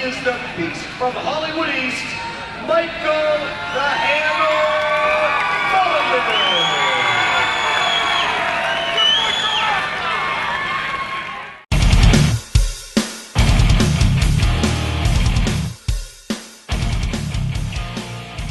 is the beast from Hollywood East, Michael the Hammer Mulligan.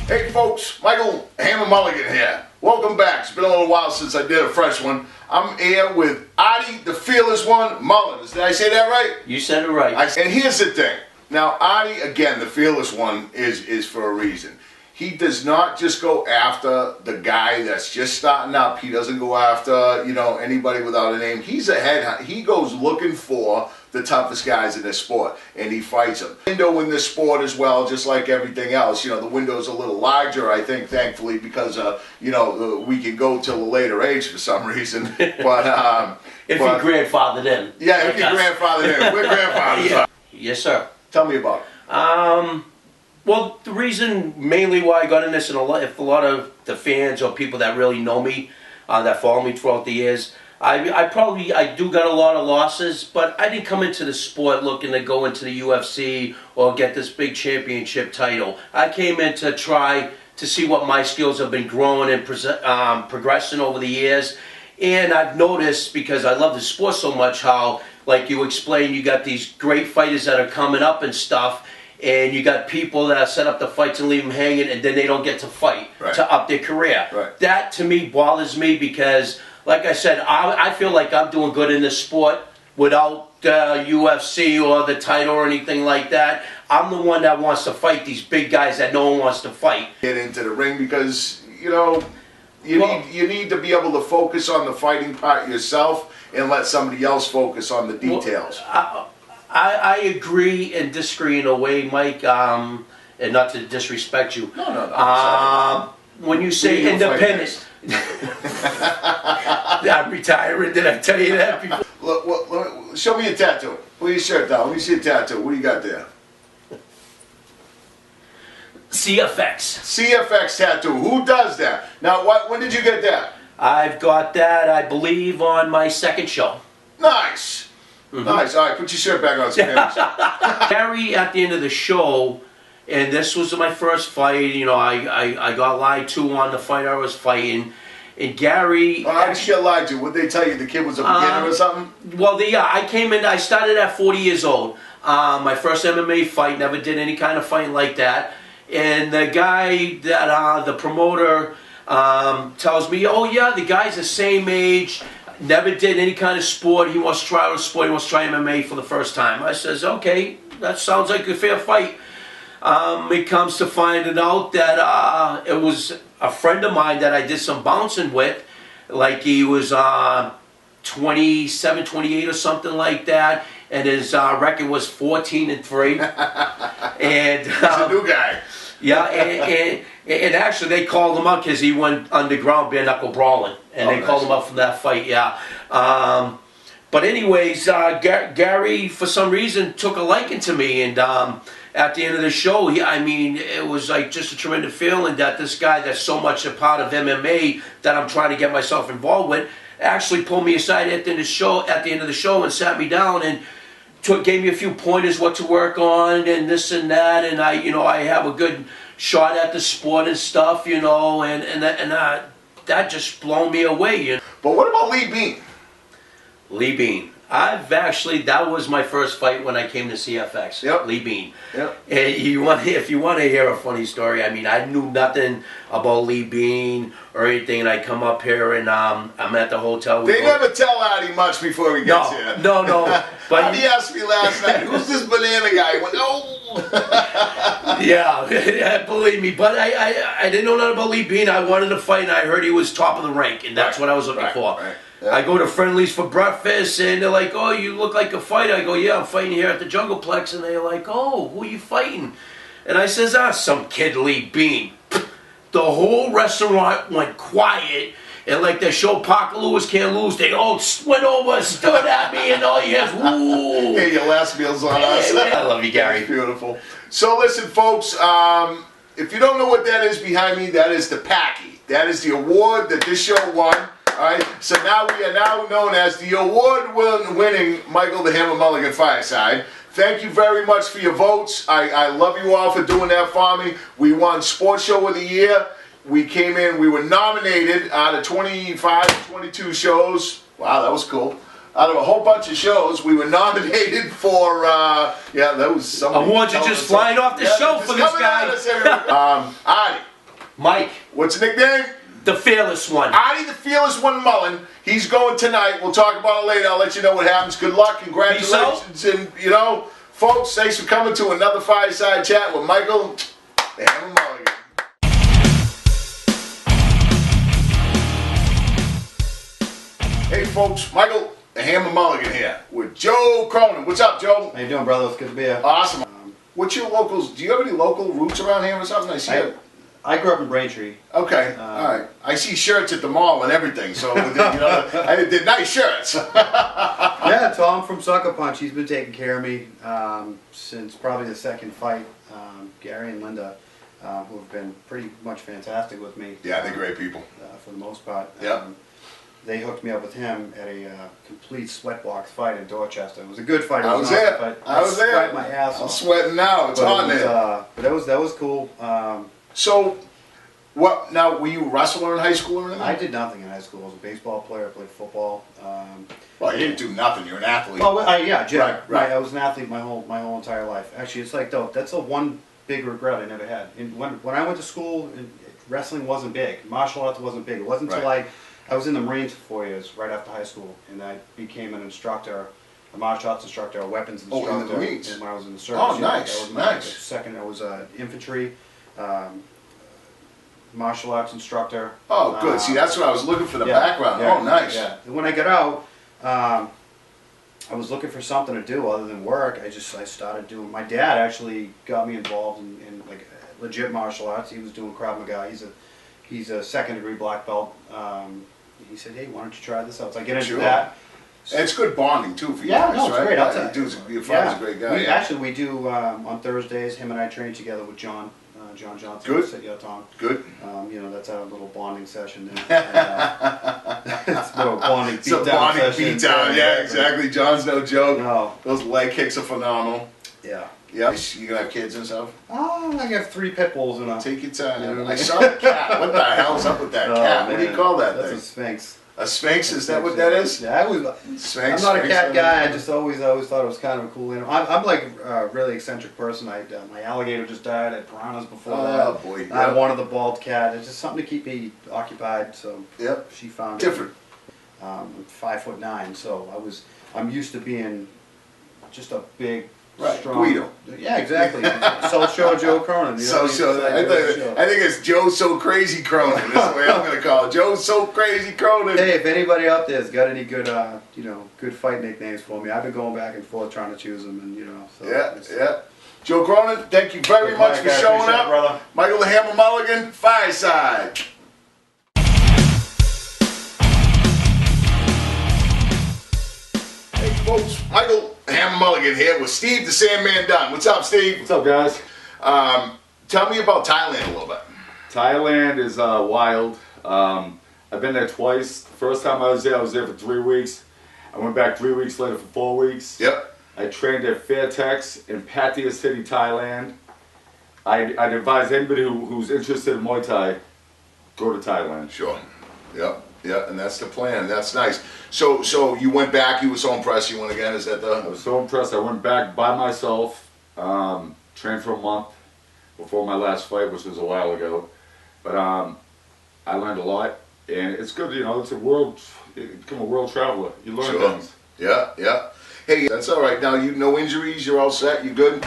Hey folks, Michael Hammer Mulligan here. Welcome back. It's been a little while since I did a fresh one. I'm here with Artie, the fearless one, Mullen. Did I say that right? You said it right. And here's the thing. Now, Artie, again, the fearless one is for a reason. He does not just go after the guy that's just starting up. He doesn't go after, you know, anybody without a name. He's a headhunter. He goes looking for the toughest guys in this sport, and he fights them. Window in this sport as well, just like everything else. You know, the window's a little larger, I think, thankfully, because, you know, we can go till a later age for some reason. But if you're grandfathered in. Yeah, if you're grandfathered in. We're grandfathers. Yeah. Yes, sir. Tell me about it. Well, the reason mainly why I got in this, and if a lot of the fans or people that really know me, that follow me throughout the years, I do got a lot of losses, but I didn't come into the sport looking to go into the UFC or get this big championship title. I came in to try to see what my skills have been growing and progressing over the years. And I've noticed, because I love the sport so much, how, like you explained, you got these great fighters that are coming up and stuff, and you got people that set up the fights and leave them hanging, and then they don't get to fight to up their career. Right. That, to me, bothers me because, like I said, I feel like I'm doing good in this sport without UFC or the title or anything like that. I'm the one that wants to fight these big guys that no one wants to fight. Get into the ring because, you know, you need to be able to focus on the fighting part yourself and let somebody else focus on the details. Well, I agree and disagree in a way, Mike, and not to disrespect you. No. When you say independent, I'm retiring. Did I tell you that before? Look, show me a tattoo. Pull your shirt down. Let me see a tattoo. What do you got there? CFX. CFX tattoo. Who does that? Now, when did you get that? I've got that, I believe, on my second show. Nice. Nice. All right, put your shirt back on. Gary, at the end of the show, and this was my first fight, you know, I got lied to on the fight I was fighting. And Gary... Well, how did you get lied to? Would they tell you the kid was a beginner or something? Well, I came in, I started at 40 years old. My first MMA fight, never did any kind of fighting like that. And the guy that, the promoter, tells me, oh yeah, the guy's the same age, never did any kind of sport, he wants to try out a sport, he wants to try MMA for the first time. I says, okay, that sounds like a fair fight. It comes to finding out that it was a friend of mine that I did some bouncing with, like he was 27, 28 or something like that, and his record was 14-3. And he's a new guy. Yeah, and actually they called him up because he went underground bare knuckle brawling, and they called him up from that fight. Yeah. But anyways, Gary for some reason took a liking to me, and at the end of the show, I mean, it was like just a tremendous feeling that this guy that's so much a part of MMA that I'm trying to get myself involved with actually pulled me aside at the end of the show and sat me down and gave me a few pointers what to work on and this and that, and I have a good shot at the sport and stuff, you know, and that just blown me away. You know? But what about Lee Bean? Lee Bean. That was my first fight when I came to CFX. Yep. Lee Bean. Yep. And if you want to hear a funny story, I mean, I knew nothing about Lee Bean or anything, and I come up here and I'm at the hotel. They never tell Artie much before he gets here. No. But he asked me last night, who's this banana guy? I went, oh. Yeah, believe me. But I didn't know nothing about Lee Bean. I wanted to fight, and I heard he was top of the rank, and that's what I was looking for. Right. Yeah. I go to Friendly's for breakfast, and they're like, oh, you look like a fighter. I go, yeah, I'm fighting here at the Jungleplex. And they're like, oh, who are you fighting? And I says, some kid Lee Bean. The whole restaurant went quiet, and like the show Parker Lewis Can't Lose, they all went over, stood at me, and all you hear is, woo. Hey, your last meal's on us. I love you, Gary. Beautiful. So listen, folks, if you don't know what that is behind me, that is the Packy. That is the award that this show won. Alright, so now we are now known as the award-winning Michael the Hammer Mulligan Fireside. Thank you very much for your votes. I love you all for doing that for me. We won Sports Show of the Year. We came in, we were nominated out of 25 to 22 shows. Wow, that was cool. Out of a whole bunch of shows, we were nominated for, yeah, that was something. Awards are just flying off the show for this guy. Artie. Mike. What's the nickname? The Fearless One. Artie, the Fearless One Mullen. He's going tonight. We'll talk about it later. I'll let you know what happens. Good luck. Congratulations. And, you know, folks, thanks for coming to another Fireside Chat with Michael and Mulligan. Hey, folks. Michael the Hammer Mulligan here with Joe Cronin. What's up, Joe? How you doing, brother? It's good to be here. Awesome. What's your locals? Do you have any local roots around here or something? I see it. I grew up in Braintree. Okay, all right. I see shirts at the mall and everything, so you know, I did nice shirts. Yeah, Tom from Sucker Punch. He's been taking care of me since probably the second fight. Gary and Linda, who have been pretty much fantastic with me. Yeah, they're great people. For the most part. Yeah. They hooked me up with him at a complete sweatbox fight in Dorchester. It was a good fight. I was there. I was there. Sweat my ass off. I'm sweating now. It's hot there. But that was cool. So, what? Now, were you a wrestler in high school or anything? I did nothing in high school. I was a baseball player. I played football. Well, you didn't do nothing. You're an athlete. Oh, yeah, Right. I was an athlete my whole entire life. Actually, it's like that's the one big regret I never had. When I went to school, wrestling wasn't big. Martial arts wasn't big. It wasn't until I was in the Marines for 4 years, right after high school, and I became an instructor, a martial arts instructor, a weapons instructor. Oh, in the Marines. And when I was in the service. Oh, nice, I was nice. Second, I was infantry. Martial arts instructor. Oh, good. See, that's what I was looking for, the background. Yeah, oh, nice. Yeah. And when I got out, I was looking for something to do other than work. I started doing. My dad actually got me involved in like legit martial arts. He was doing Krav Maga. He's a second-degree black belt. He said, "Hey, why don't you try this out?" So I get into that. And it's good bonding too for you Yeah, guys, no, it's right? great. I'll tell you. Your father's a great guy. Actually, we do on Thursdays. Him and I train together with John Johnson. Good. Yeah, Tom. Good. You know, that's our little bonding session there. It's a little bonding beat down. It's a bonding session. beat down. Yeah, exactly. John's no joke. No. Those leg kicks are phenomenal. Yeah. Yeah. You gonna have kids and stuff? Oh, I got 3 pit bulls and a. Take your time. You know what I I mean? saw the cat. What the hell's up with that cat? What do you call that That's thing? a sphinx. A sphinx? Is that what that is? Yeah, Sphinx. I'm not a Sphinx, cat guy. I just always thought it was kind of a cool animal. I'm like a really eccentric person. My alligator just died. I had piranhas before that. Oh boy. I wanted the bald cat. It's just something to keep me occupied. So she found Different. it. I'm 5'9", so I'm used to being just a big. Right, strong. Guido. Yeah, exactly. South Shore Joe Cronin. You know, I think it's Joe So Crazy Cronin. That's the way I'm gonna call it. Joe So Crazy Cronin. Hey, if anybody out there's got any good, good fight nicknames for me, I've been going back and forth trying to choose them, and So Yeah. Joe Cronin, thank you very much for showing up, brother. Michael the Hammer Mulligan, Fireside. Hey folks, Michael the Hammer Mulligan here with Steve the Sandman Dunn. What's up, Steve? What's up, guys? Tell me about Thailand a little bit. Thailand is wild. I've been there twice. The first time I was there for 3 weeks. I went back 3 weeks later for 4 weeks. Yep. I trained at Fairtex in Pattaya City, Thailand. I'd advise anybody who's interested in Muay Thai, go to Thailand. Sure. Yep. Yeah, and that's the plan. That's nice. So you went back. You were so impressed. You went again. Is that I the? was so impressed. I went back by myself. Trained for a month before my last fight, which was a while ago. But I learned a lot, and it's good. It's you become a world traveler. You learn things. Yeah. Hey, that's all right. Now no injuries. You're all set. You good?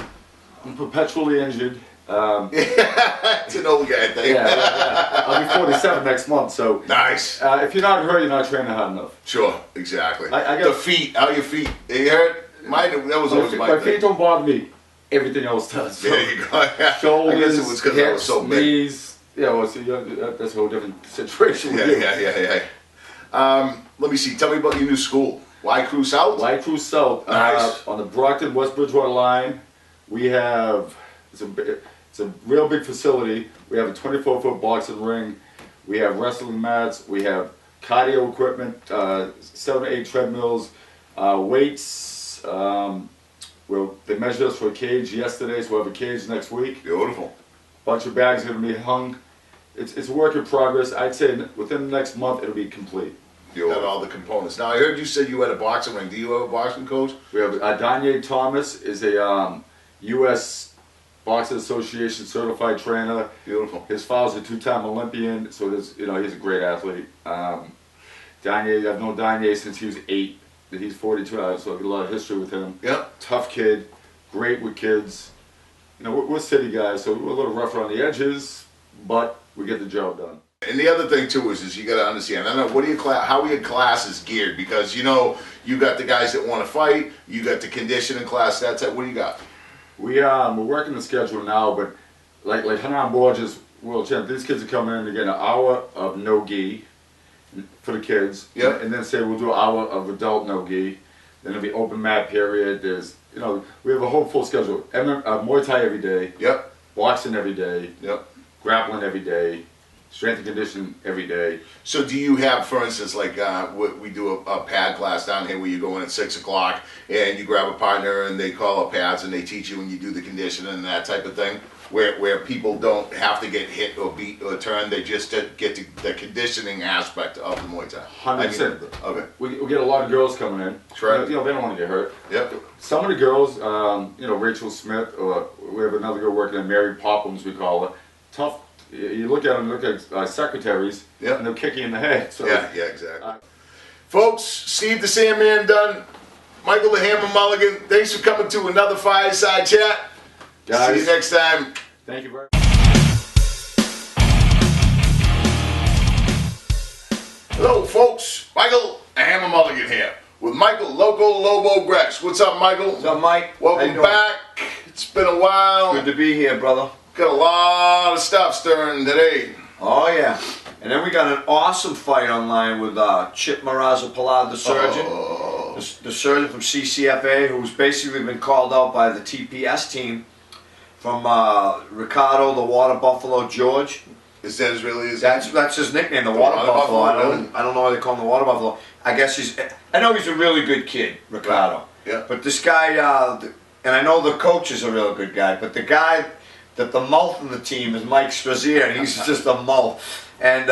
I'm perpetually injured. It's an old guy thing. Yeah. I'll be 47 next month, so. Nice. If you're not hurt, you're not training hard enough. Sure, exactly. I the feet. How are your feet? Are you hurt? Mine. That was always my My thing. feet don't bother me. Everything else does. So. There you go. Shoulders, I guess it was because I was hips, so big. knees. Yeah, well, see, that's a whole different situation. Yeah. Let me see. Tell me about your new school. Y Crew South? Y Crew South. Nice. On the Brockton-West Bridgewater line, we have, it's a real big facility. We have a 24-foot boxing ring. We have wrestling mats. We have cardio equipment, 7 to 8 treadmills, weights, They measured us for a cage yesterday, so we'll have a cage next week. Beautiful. Bunch of bags are going to be hung. It's a work in progress. I'd say within the next month it'll be complete. You got all the components. Now I heard you said you had a boxing ring. Do you have a boxing coach? We have Danye Thomas is a U.S. Boxing Association certified trainer. Beautiful. His father's a 2-time Olympian, so he's a great athlete. Danye, I've known Danye since he was 8. He's 42, so I've got a lot of history with him. Yep. Tough kid, great with kids. We're city guys, so we're a little rougher on the edges, but we get the job done. And the other thing too is you got to understand. I don't know how are your classes geared? Because you got the guys that want to fight, you got the conditioning class. That's it. What do you got? We're working the schedule now, but like Hanan Borges, world champ, these kids are coming in to get an hour of no gi for the kids. Yep. And then say we'll do an hour of adult no gi. Then it'll be open mat period. There's we have a whole full schedule. Muay Thai every day. Yep. Boxing every day. Yep. Grappling every day. Strength and conditioning every day. So do you have, for instance, like we do a pad class down here where you go in at 6 o'clock and you grab a partner and they call up pads and they teach you and you do the conditioning and that type of thing, where people don't have to get hit or beat or turned, they just get the conditioning aspect of the Muay Thai. 100%. Okay. We get a lot of girls coming in. Right. They don't want to get hurt. Yep. Some of the girls, Rachel Smith, or we have another girl working at Mary Pophams, we call her. Tough. You look at them, secretaries, Yep. and they'll kick you in the head. So, Yeah, exactly. Folks, Steve the Sandman Dunn, Michael the Hammer Mulligan, thanks for coming to another Fireside Chat. Guys, see you next time. Thank you very much. Hello, folks. Michael the Hammer Mulligan here with Michael, Loco, Lobo, Gresh. What's up, Michael? What's up, Mike? How you Welcome doing? back. It's been a while. Good to be here, brother. Got a lot of stuff stirring today. Oh, yeah. And then we got an awesome fight online with Chip Marazza-Pallad, the surgeon. Oh. The surgeon from CCFA, who's basically been called out by the TPS team from Ricardo, the Water Buffalo George. Is that as really as That's his nickname, the Water Buffalo. I don't know why they call him the Water Buffalo. I guess I know he's a really good kid, Ricardo. Yeah. But this guy, and I know the coach is a real good guy, but the guy that the mouth of the team is Mike Strazier, and he's just a mouth. And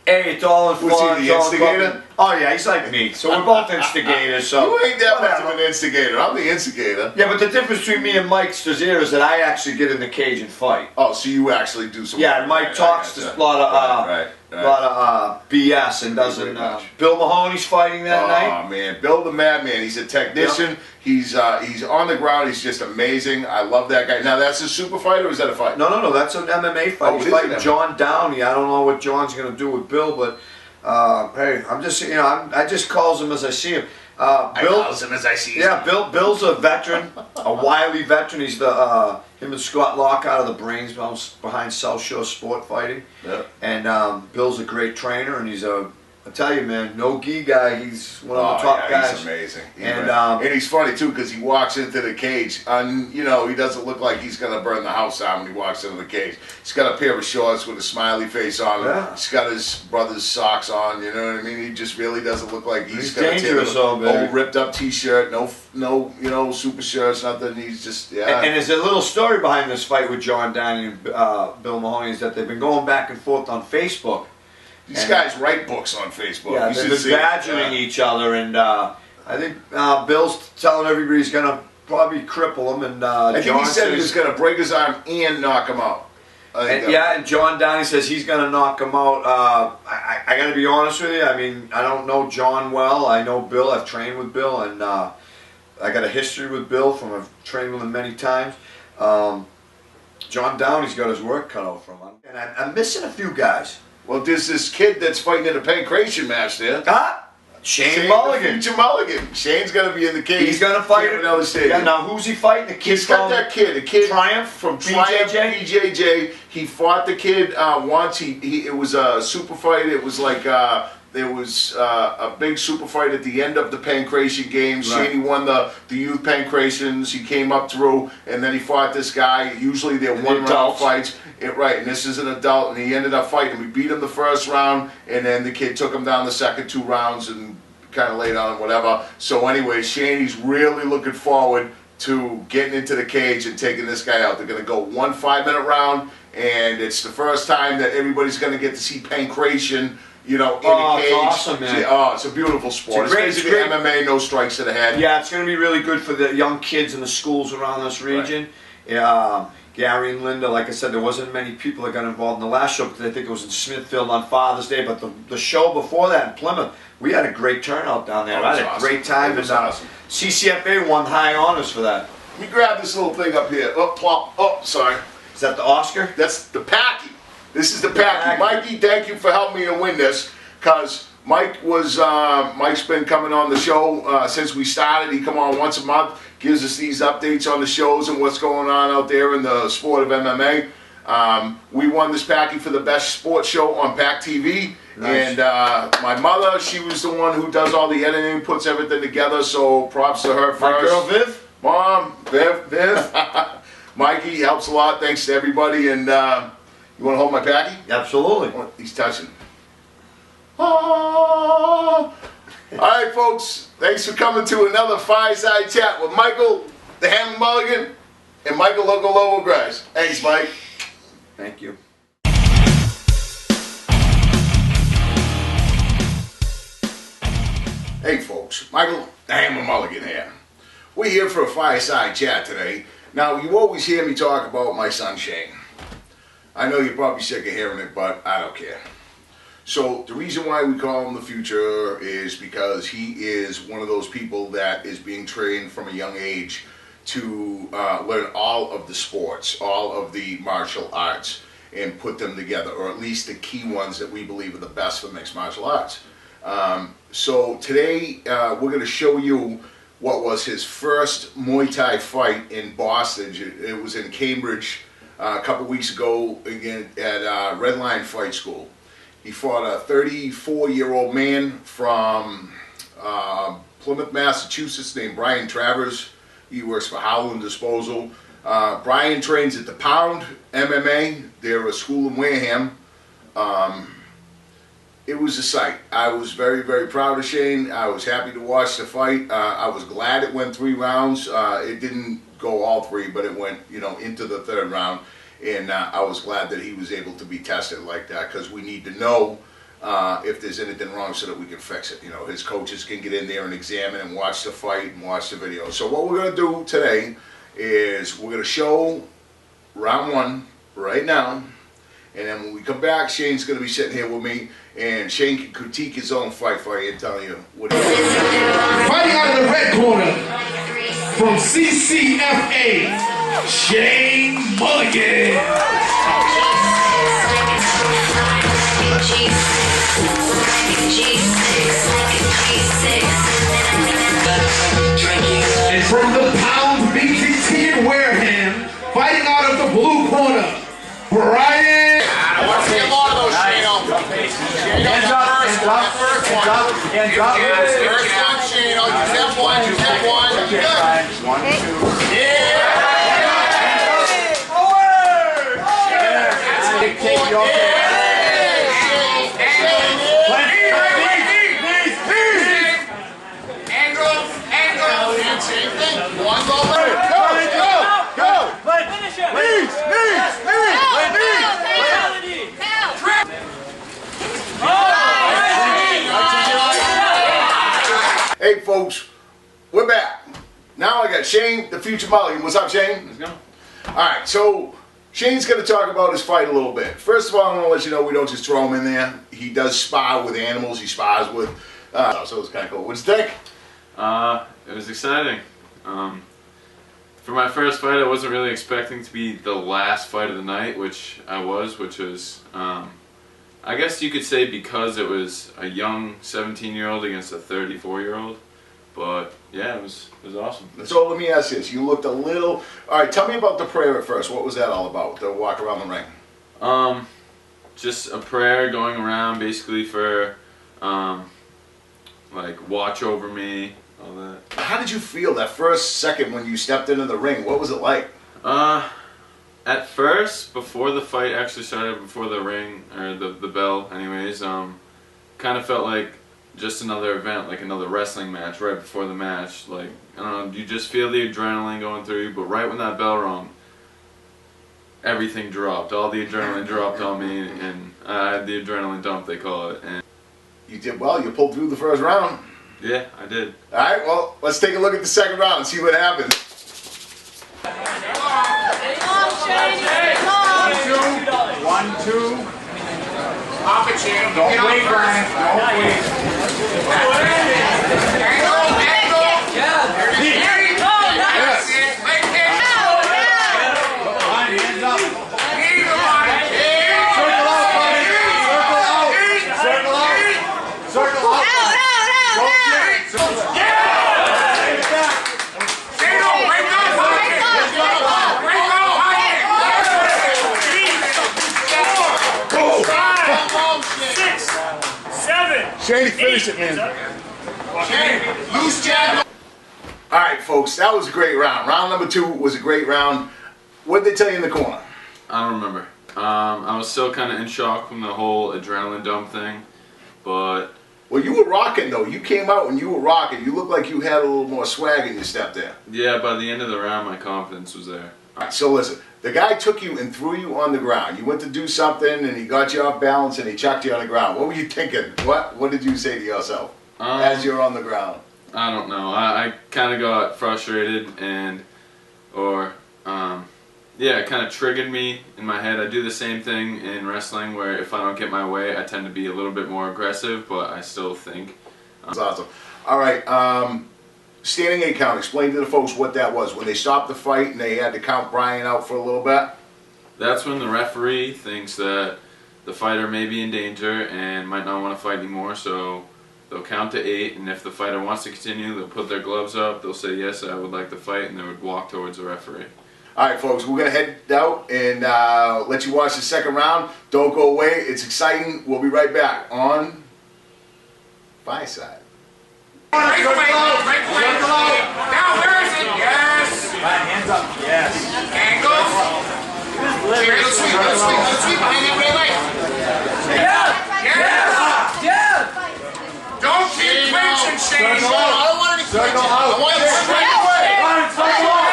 it's all in fun. Was he the it's all in instigator? fun. Oh yeah, he's like me. So we're both instigators. So You ain't that much whatever. of an instigator. I'm the instigator. Yeah, but the difference between me and Mike Strazier is that I actually get in the cage and fight. Oh, so you actually do some. Yeah, and Mike talks Right, a lot of right. lot of BS and doesn't. Bill Mahoney's fighting that night. Oh man, Bill the Madman. He's a technician. Yep. He's on the ground. He's just amazing. I love that guy. Now that's a super fight or is that a fight? No, that's an MMA fight. Oh, He's it is fighting an MMA. John Downey. I don't know what John's gonna do with Bill, but hey, I'm just I just calls him as I see him. Bill, him as I see him. yeah, Bill's a veteran, a wily veteran. He's the him and Scott Lockhart are the brains behind South Shore Sport Fighting. Yep. And Bill's a great trainer, and he's I tell you, man, no gi guy. He's one of the top guys. He's amazing. And he's funny too because he walks into the cage and he doesn't look like he's gonna burn the house down when he walks into the cage. He's got a pair of shorts with a smiley face on. Yeah. He's got his brother's socks on. You know what I mean? He just really doesn't look like he's gonna dangerous, take though, an baby. old ripped up T-shirt. No super shirts, nothing. He's just And there's a little story behind this fight with John Downey and Bill Mahoney is that they've been going back and forth on Facebook. These guys write books on Facebook. Yeah, You they've should been see it. badgering each other, and I think Bill's telling everybody he's gonna probably cripple him, and I think John he said he was says, going to break his arm and knock him out. I think that- and John Downey says he's gonna knock him out. I gotta be honest with you. I mean, I don't know John well. I know Bill. I've trained with Bill, and I got a history with Bill from I've trained with him many times. John Downey's got his work cut out from him, and I'm missing a few guys. Well, there's this kid that's fighting in a pancration match there. Shane Mulligan. Future Mulligan. Shane's going to be in the cage. He's gonna fight Cameron Ellis Stadium. Yeah, now who's he fighting? The kid He's got from that kid, a kid Triumph from BJJ? Triumph BJJ. He fought the kid once. It was a super fight. It was like there was a big super fight at the end of the pancration games. Right. Shaney won the youth pancrations. He came up through, and then he fought this guy. Usually they're one-round adults. fights. Right, and this is an adult, and he ended up fighting. We beat him the first round, and then the kid took him down the second 2 rounds, and kind of late on, whatever. So anyway, Shaney's really looking forward to getting into the cage and taking this guy out. They're going to go 1 5-minute round, and it's the first time that everybody's going to get to see pancration, you know, in a cage. It's awesome, man. Oh, it's a beautiful sport. It's basically MMA, no strikes to the head. Yeah, it's going to be really good for the young kids in the schools around this region. Right. Yeah, Gary and Linda, like I said, there wasn't many people that got involved in the last show because I think it was in Smithfield on Father's Day, but the show before that in Plymouth, we had a great turnout down there. I had a great time. It was awesome. CCFA won high honors for that. Let me grab this little thing up here. Oh, plop. Oh, sorry. Is that the Oscar? That's the Packy. This is the Packy. Mikey, thank you for helping me to win this, because Mike's been coming on the show since we started. He come on once a month, gives us these updates on the shows and what's going on out there in the sport of MMA. We won this Packy for the best sports show on Pack TV. Nice. And my mother, she was the one who does all the editing, puts everything together, so props to her first. My girl Viv? Mom, Viv. Mikey helps a lot, thanks to everybody. And you want to hold my Packy? Absolutely. Oh, he's touching. Oh. All right, folks, thanks for coming to another Fireside Chat with Michael, the Hammer Mulligan, and Michael Loco Lobo Gresh. Thanks, Mike. Thank you. Hey folks, Michael the Hammer Mulligan here. We're here for a fireside chat today. Now, you always hear me talk about my son Shane. I know you're probably sick of hearing it, but I don't care. So the reason why we call him the future is because he is one of those people that is being trained from a young age to learn all of the sports, all of the martial arts, and put them together, or at least the key ones that we believe are the best for mixed martial arts. So today we're going to show you what was his first Muay Thai fight in Boston. It was in Cambridge a couple weeks ago, again at Redline Fight School. He fought a 34-year-old man from Plymouth, Massachusetts, named Brian Travers. He works for Howland Disposal. Brian trains at the Pound MMA. They're a school in Wareham. It was a sight. I was very, very proud of Shane. I was happy to watch the fight. I was glad it went 3 rounds. It didn't go all 3, but it went, you know, into the 3rd round. And I was glad that he was able to be tested like that, because we need to know if there's anything wrong so that we can fix it. You know, his coaches can get in there and examine and watch the fight and watch the video. So what we're going to do today is we're going to show round 1 right now. And then when we come back, Shane's going to be sitting here with me, and Shane can critique his own fight for you and tell you what he thinks. Fighting out of the red corner, from CCFA, Shane Mulligan. And from the Pound BTT in Wareham, fighting out of the blue corner, Brian. Hands up, hands up, hands up, hands up. First one, Shane. You have one, you have one. Good. 1, 2. Yeah! Forward! Take your Angle. Same thing. 1 go. Go. Finish it. Knees. Hey folks, we're back. Now I got Shane, the future Mulligan. What's up, Shane? Let's go. Alright, so Shane's going to talk about his fight a little bit. First of all, I want to let you know we don't just throw him in there. He does spar with animals. He spars with, so it's kind of cool. What's you think? It was exciting. For my first fight, I wasn't really expecting to be the last fight of the night, which was, I guess you could say, because it was a young 17-year-old against a 34-year-old. But yeah, it was awesome. So let me ask this: you looked a little. All right, tell me about the prayer at first. What was that all about? The walk around the ring. Just a prayer going around, basically for, like, watch over me, all that. How did you feel that first second when you stepped into the ring? What was it like? At first, before the fight actually started, before the ring, or the bell anyways, kind of felt like just another event, like another wrestling match right before the match. Like, I don't know, you just feel the adrenaline going through you, but right when that bell rung, everything dropped. All the adrenaline dropped on me, and I had the adrenaline dump, they call it. And You did well. You pulled through the first round. yeah, I did. All right, well, let's take a look at the second round and see what happens. 1, 2. Pop it, Shane. Don't wait, Brian. Don't wait. Angle, angle. There it is. That's it. Leg kick. Brian, hands up. Knee on it. Circle out, Brian. Circle out. Circle out. Circle out. Don't get it. Take it back. Shane, break out. Break out. Shane, finish it, man. Shane, loose jab. All right, folks, that was a great round. Round number 2 was a great round. What did they tell you in the corner? I don't remember. I was still kind of in shock from the whole adrenaline dump thing, but Well, you were rocking, though. You came out and you were rocking. You looked like you had a little more swag in your step there. yeah, by the end of the round, my confidence was there. All right, so listen. The guy took you and threw you on the ground. You went to do something and he got you off balance and he chucked you on the ground. What were you thinking? What did you say to yourself as you're on the ground? I don't know. I kind of got frustrated yeah, it kind of triggered me in my head. I do the same thing in wrestling where if I don't get my way, I tend to be a little bit more aggressive, but I still think. That's awesome. All right, standing 8 count. Explain to the folks what that was. When they stopped the fight and they had to count Brian out for a little bit? That's when the referee thinks that the fighter may be in danger and might not want to fight anymore, so they'll count to 8, and if the fighter wants to continue, they'll put their gloves up, they'll say, yes, I would like to fight, and they would walk towards the referee. All right, folks, we're going to head out and let you watch the second round. Don't go away. It's exciting. We'll be right back on Fireside. Break away. Now, where is it? Yes. Brian, hands up. Yes. Angle. Shane, let's sweep. Behind that red light. Yes. Don't keep clinching, Shane. I don't want any clinching. I want you to straight away. Brian, circle out.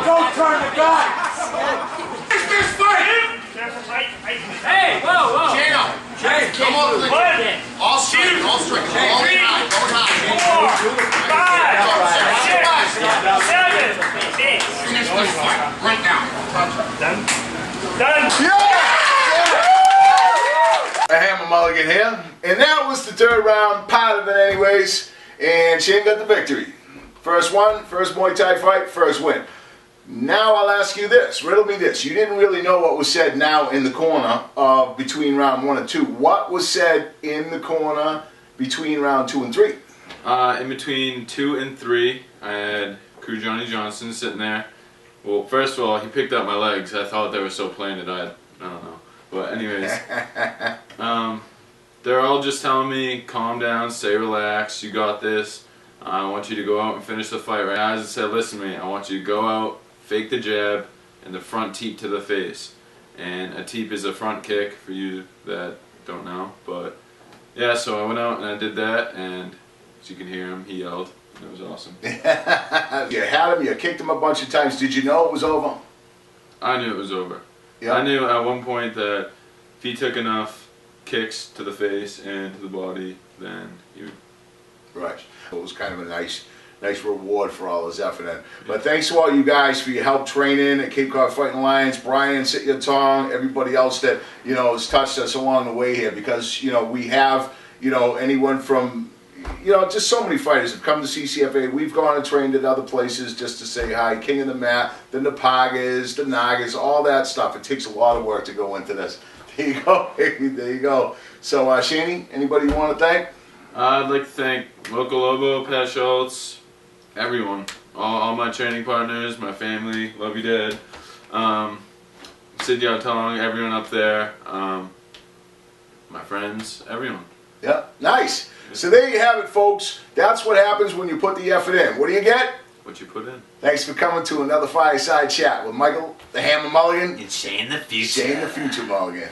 Don't turn the gun. This fight. Hey, whoa. Shane, come on, please. All straight. All high. Going high. 5, 6, 7, 8. Finish this fight right now. Done. I have Mulligan here, and that was the third round, part of it anyways, and Shane got the victory. First one, first Muay Thai fight, first win. Now I'll ask you this, riddle me this. You didn't really know what was said now in the corner of between round 1 and 2. What was said in the corner between round 2 and 3? In between 2 and 3, I had Crew Johnny Johnson sitting there. Well, first of all, he picked up my legs. I thought they were so planted, I don't know. But anyways, they're all just telling me, calm down, stay relaxed, you got this. I want you to go out and finish the fight. Right? Guys, I said, listen to me, I want you to go out, fake the jab, and the front teep to the face. And a teep is a front kick, for you that don't know. But yeah, so I went out and I did that, and as you can hear him, he yelled. It was awesome. You had him, you kicked him a bunch of times. Did you know it was over? I knew it was over. Yeah. I knew at one point that if he took enough kicks to the face and to the body, then he would. Right. It was kind of a nice reward for all his effort. In. But thanks to all you guys for your help training at Cape Cod Fighting Alliance, Brian, Sit Your Tongue, everybody else that, has touched us along the way here, because, we have, anyone from, just so many fighters have come to CCFA. We've gone and trained at other places just to say hi. King of the Mat, the Napagas, the Nagas, all that stuff. It takes a lot of work to go into this. There you go, baby. There you go. So, Shaney, anybody you want to thank? I'd like to thank Loco, Lobo, Pat Schultz, everyone. All my training partners, my family, love you, Dad. Sid Yatong, everyone up there, my friends, everyone. Yeah, nice. So there you have it, folks. That's what happens when you put the effort in. What do you get? what you put in. Thanks for coming to another Fireside Chat with Michael, the Hammer Mulligan, And Shane the future. Shane the Future Mulligan.